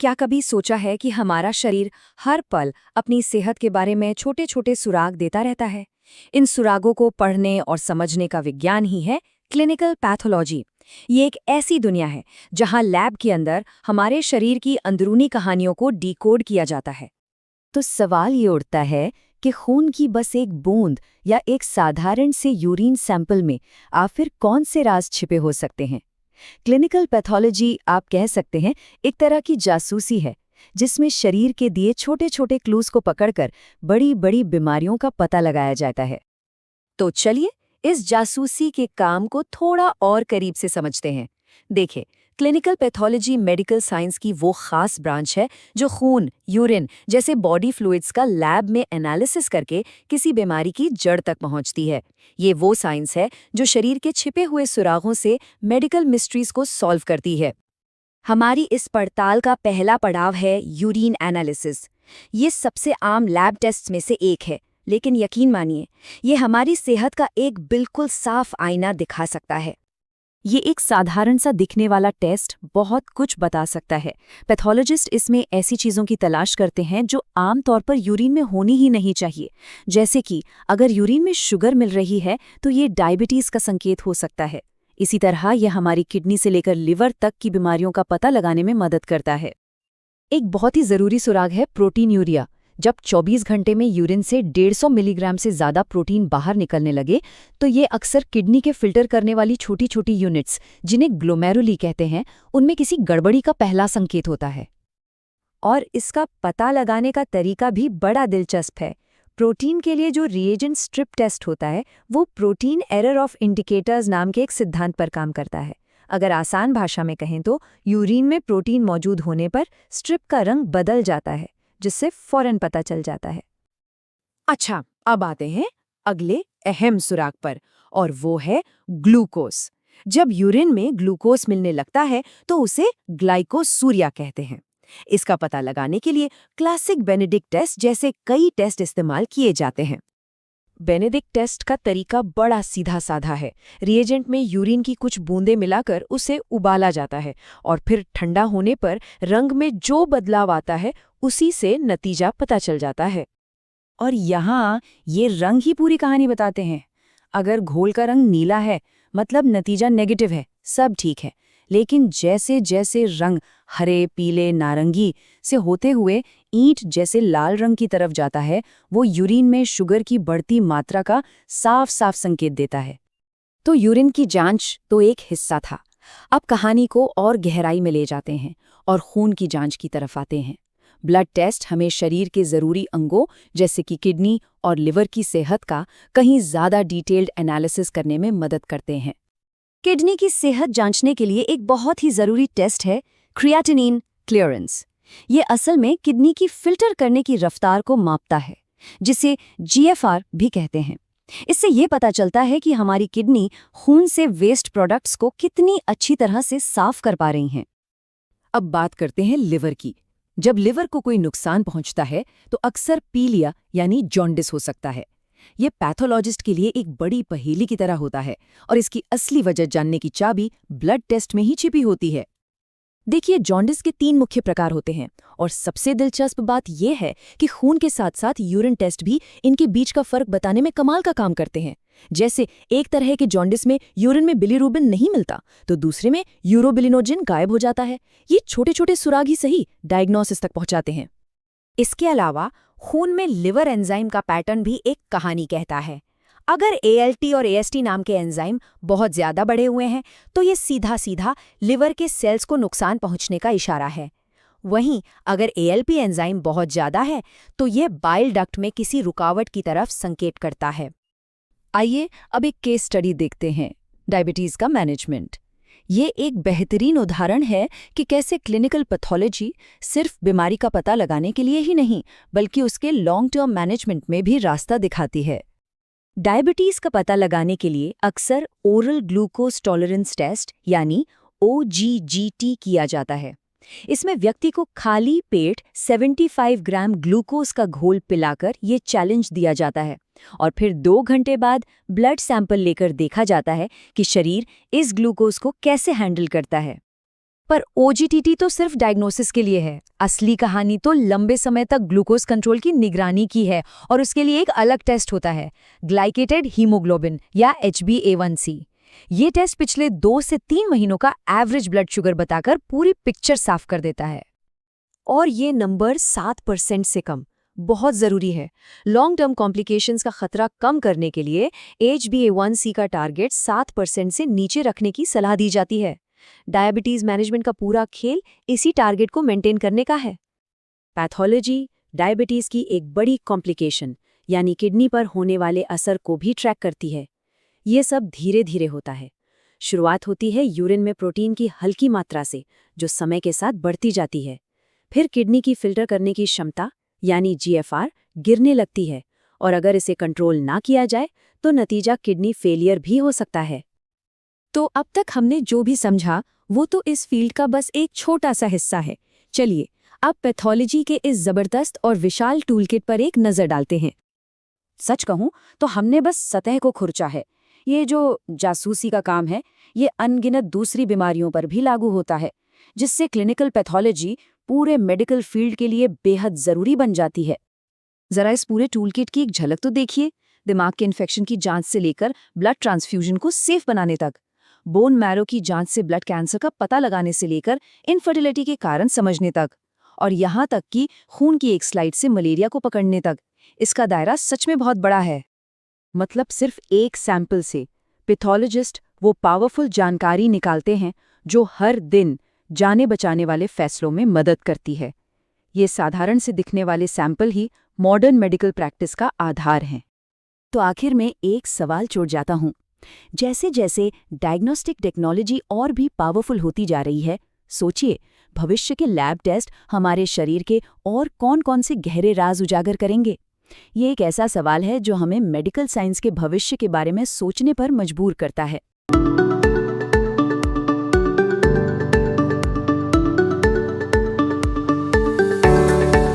क्या कभी सोचा है कि हमारा शरीर हर पल अपनी सेहत के बारे में छोटे छोटे सुराग देता रहता है। इन सुरागों को पढ़ने और समझने का विज्ञान ही है क्लिनिकल पैथोलॉजी। ये एक ऐसी दुनिया है जहां लैब के अंदर हमारे शरीर की अंदरूनी कहानियों को डिकोड किया जाता है। तो सवाल ये उठता है कि खून की बस एक बूंद या एक साधारण से यूरिन सैंपल में आखिर कौन से राज छिपे हो सकते हैं। क्लिनिकल पैथोलॉजी आप कह सकते हैं एक तरह की जासूसी है, जिसमें शरीर के दिए छोटे छोटे क्लूज को पकड़कर बड़ी बड़ी बीमारियों का पता लगाया जाता है। तो चलिए इस जासूसी के काम को थोड़ा और करीब से समझते हैं। देखिए, क्लिनिकल पैथोलॉजी मेडिकल साइंस की वो खास ब्रांच है जो खून, यूरिन जैसे बॉडी फ्लूइड्स का लैब में एनालिसिस करके किसी बीमारी की जड़ तक पहुंचती है। ये वो साइंस है जो शरीर के छिपे हुए सुरागों से मेडिकल मिस्ट्रीज को सॉल्व करती है। हमारी इस पड़ताल का पहला पड़ाव है यूरिन एनालिसिस। ये सबसे आम लैब टेस्ट्स में से एक है, लेकिन यकीन मानिए, ये हमारी सेहत का एक बिल्कुल साफ आईना दिखा सकता है। ये एक साधारण सा दिखने वाला टेस्ट बहुत कुछ बता सकता है। पैथोलॉजिस्ट इसमें ऐसी चीज़ों की तलाश करते हैं जो आम तौर पर यूरिन में होनी ही नहीं चाहिए। जैसे कि अगर यूरिन में शुगर मिल रही है तो ये डायबिटीज़ का संकेत हो सकता है। इसी तरह यह हमारी किडनी से लेकर लिवर तक की बीमारियों का पता लगाने में मदद करता है। एक बहुत ही ज़रूरी सुराग है प्रोटीन यूरिया। जब 24 घंटे में यूरिन से 150 मिलीग्राम से ज़्यादा प्रोटीन बाहर निकलने लगे तो ये अक्सर किडनी के फिल्टर करने वाली छोटी छोटी यूनिट्स, जिन्हें ग्लोमेरुली कहते हैं, उनमें किसी गड़बड़ी का पहला संकेत होता है। और इसका पता लगाने का तरीका भी बड़ा दिलचस्प है। प्रोटीन के लिए जो रिएजेंट स्ट्रिप टेस्ट होता है वो प्रोटीन एरर ऑफ इंडिकेटर्स नाम के एक सिद्धांत पर काम करता है। अगर आसान भाषा में कहें तो यूरिन में प्रोटीन मौजूद होने पर स्ट्रिप का रंग बदल जाता है, जिससे फौरन पता चल जाता है। अच्छा, अब आते हैं अगले अहम सुराग पर, और वो है ग्लूकोज। जब यूरिन में ग्लूकोज मिलने लगता है तो उसे ग्लाइकोसूरिया कहते हैं। इसका पता लगाने के लिए क्लासिक बेनेडिक्ट टेस्ट जैसे कई टेस्ट इस्तेमाल किए जाते हैं। बेनेडिक्ट टेस्ट का तरीका बड़ा सीधा साधा है। रिएजेंट में यूरिन की कुछ बूंदें मिलाकर उसे उबाला जाता है और फिर ठंडा होने पर रंग में जो बदलाव आता है उसी से नतीजा पता चल जाता है। और यहाँ ये रंग ही पूरी कहानी बताते हैं। अगर घोल का रंग नीला है मतलब नतीजा नेगेटिव है, सब ठीक है। लेकिन जैसे जैसे रंग हरे, पीले, नारंगी से होते हुए ईंट जैसे लाल रंग की तरफ जाता है, वो यूरिन में शुगर की बढ़ती मात्रा का साफ साफ संकेत देता है। तो यूरिन की जांच तो एक हिस्सा था। अब कहानी को और गहराई में ले जाते हैं और खून की जांच की तरफ आते हैं। ब्लड टेस्ट हमें शरीर के ज़रूरी अंगों जैसे कि किडनी और लिवर की सेहत का कहीं ज़्यादा डिटेल्ड एनालिसिस करने में मदद करते हैं। किडनी की सेहत जांचने के लिए एक बहुत ही ज़रूरी टेस्ट है क्रिएटिनिन क्लियरेंस। ये असल में किडनी की फिल्टर करने की रफ्तार को मापता है, जिसे जीएफआर भी कहते हैं। इससे ये पता चलता है कि हमारी किडनी खून से वेस्ट प्रोडक्ट्स को कितनी अच्छी तरह से साफ कर पा रही हैं। अब बात करते हैं लिवर की। जब लिवर को कोई नुकसान पहुंचता है तो अक्सर पीलिया यानी जॉन्डिस हो सकता है। ये पैथोलॉजिस्ट के लिए एक बड़ी पहेली की तरह होता है और इसकी असली वजह जानने की चाबी ब्लड टेस्ट में ही छिपी होती है। देखिए, जॉन्डिस के 3 मुख्य प्रकार होते हैं और सबसे दिलचस्प बात यह है कि खून के साथ साथ यूरिन टेस्ट भी इनके बीच का फर्क बताने में कमाल का काम करते हैं। जैसे एक तरह के जॉन्डिस में यूरिन में बिलीरुबिन नहीं मिलता तो दूसरे में यूरोबिलिनोजिन गायब हो जाता है। ये छोटे छोटे सुराग ही सही डायग्नोसिस तक पहुंचाते हैं। इसके अलावा खून में लिवर एंजाइम का पैटर्न भी एक कहानी कहता है। अगर एएलटी और एएसटी नाम के एंजाइम बहुत ज्यादा बढ़े हुए हैं तो ये सीधा सीधा लिवर के सेल्स को नुकसान पहुंचने का इशारा है। वहीं अगर एएलपी एंजाइम बहुत ज्यादा है तो ये बाइल डक्ट में किसी रुकावट की तरफ संकेत करता है। आइए अब एक केस स्टडी देखते हैं, डायबिटीज का मैनेजमेंट। ये एक बेहतरीन उदाहरण है कि कैसे क्लिनिकल पैथोलॉजी सिर्फ बीमारी का पता लगाने के लिए ही नहीं बल्कि उसके लॉन्ग टर्म मैनेजमेंट में भी रास्ता दिखाती है। डायबिटीज का पता लगाने के लिए अक्सर ओरल ग्लूकोज टॉलरेंस टेस्ट यानी ओजीजीटी किया जाता है। इसमें व्यक्ति को खाली पेट 75 ग्राम ग्लूकोज का घोल पिलाकर ये चैलेंज दिया जाता है और फिर 2 घंटे बाद ब्लड सैंपल लेकर देखा जाता है कि शरीर इस ग्लूकोज को कैसे हैंडल करता है। पर OGTT तो सिर्फ डायग्नोसिस के लिए है। असली कहानी तो लंबे समय तक ग्लूकोज कंट्रोल की निगरानी की है, और उसके लिए एक अलग टेस्ट होता है, ग्लाइकेटेड हीमोग्लोबिन या HbA1c। ये टेस्ट पिछले 2 से 3 महीनों का एवरेज ब्लड शुगर बताकर पूरी पिक्चर साफ कर देता है। और ये नंबर 7% से कम बहुत ज़रूरी है। लॉन्ग टर्म कॉम्प्लिकेशंस का खतरा कम करने के लिए HbA1c का टारगेट 7% से नीचे रखने की सलाह दी जाती है। डायबिटीज़ मैनेजमेंट का पूरा खेल इसी टारगेट को मेंटेन करने का है। पैथोलॉजी डायबिटीज़ की एक बड़ी कॉम्प्लिकेशन यानी किडनी पर होने वाले असर को भी ट्रैक करती है। ये सब धीरे धीरे होता है। शुरुआत होती है यूरिन में प्रोटीन की हल्की मात्रा से, जो समय के साथ बढ़ती जाती है। फिर किडनी की फिल्टर करने की क्षमता यानी GFR गिरने लगती है, और अगर इसे कंट्रोल ना किया जाए तो नतीजा किडनी फेलियर भी हो सकता है। तो अब तक हमने जो भी समझा वो तो इस फील्ड का बस एक छोटा सा हिस्सा है। चलिए अब पैथोलॉजी के इस जबरदस्त और विशाल टूलकिट पर एक नज़र डालते हैं। सच कहूं तो हमने बस सतह को खुरचा है। ये जो जासूसी का काम है, ये अनगिनत दूसरी बीमारियों पर भी लागू होता है, जिससे क्लिनिकल पैथोलॉजी पूरे मेडिकल फील्ड के लिए बेहद ज़रूरी बन जाती है। ज़रा इस पूरे टूलकिट की एक झलक तो देखिए। दिमाग के इन्फेक्शन की जांच से लेकर ब्लड ट्रांसफ्यूजन को सेफ बनाने तक, बोन मैरो की जांच से ब्लड कैंसर का पता लगाने से लेकर इनफर्टिलिटी के कारण समझने तक, और यहाँ तक कि खून की एक स्लाइड से मलेरिया को पकड़ने तक, इसका दायरा सच में बहुत बड़ा है। मतलब सिर्फ एक सैंपल से पैथोलॉजिस्ट वो पावरफुल जानकारी निकालते हैं जो हर दिन जाने बचाने वाले फैसलों में मदद करती है। ये साधारण से दिखने वाले सैंपल ही मॉडर्न मेडिकल प्रैक्टिस का आधार हैं। तो आखिर में एक सवाल छोड़ जाता हूँ। जैसे जैसे डायग्नोस्टिक टेक्नोलॉजी और भी पावरफुल होती जा रही है, सोचिए भविष्य के लैब टेस्ट हमारे शरीर के और कौन-कौन से गहरे राज उजागर करेंगे। ये एक ऐसा सवाल है जो हमें मेडिकल साइंस के भविष्य के बारे में सोचने पर मजबूर करता है।